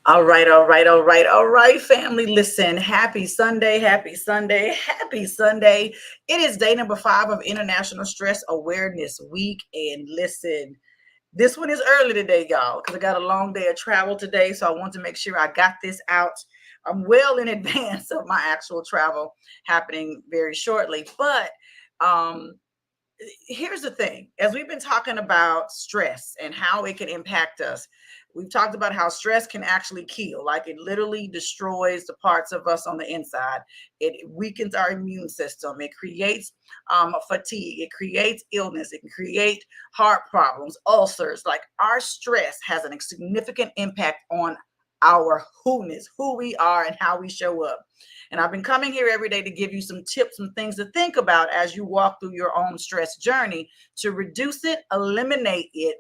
All right, all right, all right, all right, family. Listen, happy Sunday, happy Sunday, happy Sunday. It is day number 5 of International Stress Awareness Week. And listen, this one is early today, y'all, because I got a long day of travel today. So I want to make sure I got this out. I'm well in advance of my actual travel happening very shortly. But um, here's the thing, as we've been talking about stress and how it can impact us, we've talked about how stress can actually kill, like it literally destroys the parts of us on the inside. It weakens our immune system. It creates fatigue. It creates illness. It can create heart problems, ulcers. Like, our stress has a significant impact on our who-ness, who we are and how we show up. And I've been coming here every day to give you some tips, some things to think about as you walk through your own stress journey to reduce it, eliminate it,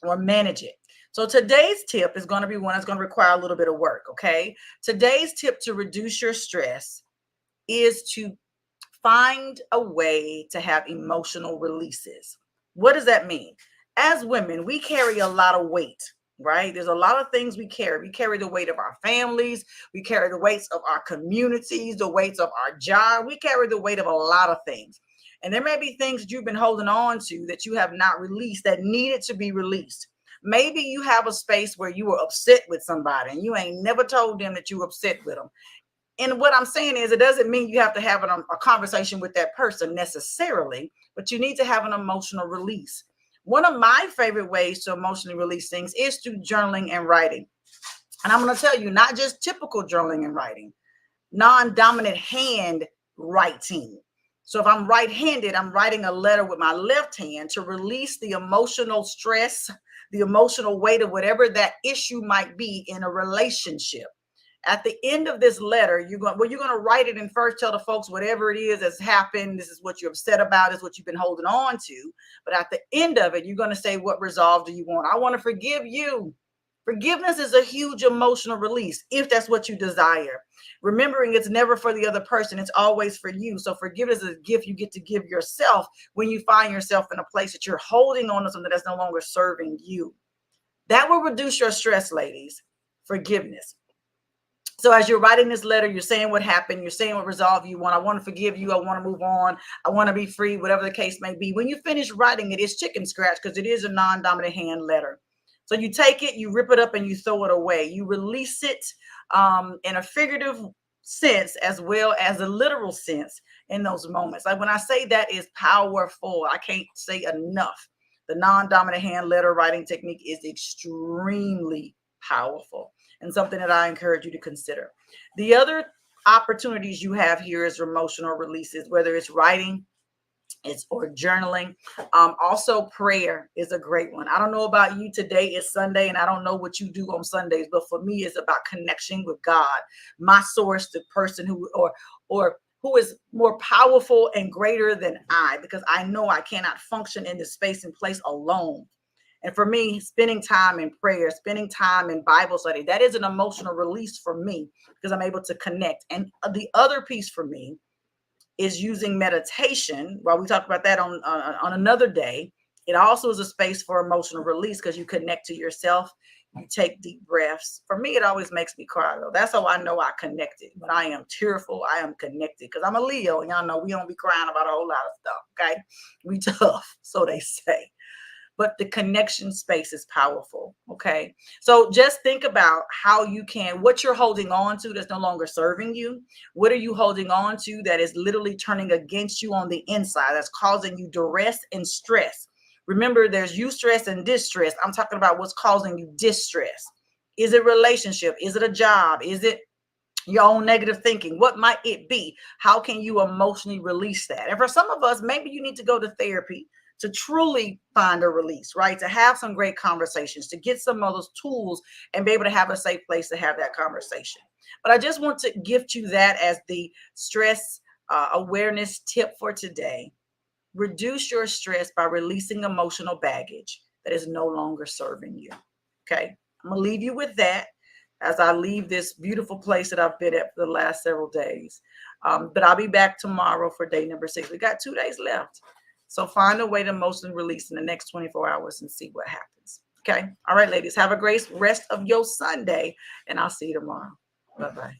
or manage it. So today's tip is going to be one that's going to require a little bit of work, okay? Today's tip to reduce your stress is to find a way to have emotional releases. What does that mean? As women, we carry a lot of weight, right? There's a lot of things we carry. We carry the weight of our families, we carry the weights of our communities, the weights of our job. We carry the weight of a lot of things. And there may be things that you've been holding on to that you have not released that needed to be released. Maybe you have a space where you were upset with somebody and you ain't never told them that you were upset with them. And what I'm saying is, it doesn't mean you have to have a conversation with that person necessarily, but you need to have an emotional release. One of my favorite ways to emotionally release things is through journaling and writing. And I'm going to tell you, not just typical journaling and writing, non-dominant hand writing. So if I'm right-handed, I'm writing a letter with my left hand to release the emotional stress, the emotional weight of whatever that issue might be in a relationship. At the end of this letter, you're going to write it and first tell the folks whatever it is that's happened. This is what you're upset about. This is what you've been holding on to. But at the end of it, you're going to say, what resolve do you want? I want to forgive you. Forgiveness is a huge emotional release if that's what you desire. Remembering it's never for the other person, it's always for you. So forgiveness is a gift you get to give yourself when you find yourself in a place that you're holding on to something that's no longer serving you. That will reduce your stress, ladies. Forgiveness. So as you're writing this letter, you're saying what happened, you're saying what resolve you want. I want to forgive you. I want to move on. I want to be free, whatever the case may be. When you finish writing it, it's chicken scratch because it is a non-dominant hand letter. So you take it, you rip it up, and you throw it away. You release it in a figurative sense as well as a literal sense in those moments. Like, when I say that is powerful, I can't say enough. The non-dominant hand letter writing technique is extremely powerful and something that I encourage you to consider. The other opportunities you have here is emotional releases, whether it's writing, it's or journaling. Also, prayer is a great one. I don't know about you. Today is Sunday, and I don't know what you do on Sundays, but for me, it's about connection with God, my source, the person who who is more powerful and greater than I, because I know I cannot function in this space and place alone. And for me, spending time in prayer, spending time in Bible study, that is an emotional release for me because I'm able to connect. And the other piece for me is using meditation. While we talk about that on another day, it also is a space for emotional release because you connect to yourself. You take deep breaths. For me, it always makes me cry, though. That's how I know I connected. When I am tearful, I am connected because I'm a Leo, and y'all know we don't be crying about a whole lot of stuff. Okay, we tough, so they say, but the connection space is powerful. Okay. So just think about how you can, what you're holding on to that's no longer serving you. What are you holding on to that is literally turning against you on the inside, that's causing you duress and stress? Remember, there's eustress and distress. I'm talking about what's causing you distress. Is it relationship? Is it a job? Is it your own negative thinking? What might it be? How can you emotionally release that? And for some of us, maybe you need to go to therapy to truly find a release, right? To have some great conversations, to get some of those tools and be able to have a safe place to have that conversation. But I just want to gift you that as the stress awareness tip for today. Reduce your stress by releasing emotional baggage that is no longer serving you. Okay. I'm going to leave you with that as I leave this beautiful place that I've been at for the last several days. But I'll be back tomorrow for day number 6. We got 2 days left. So find a way to emotionally release in the next 24 hours and see what happens. Okay. All right, ladies. Have a great rest of your Sunday, and I'll see you tomorrow. Bye-bye.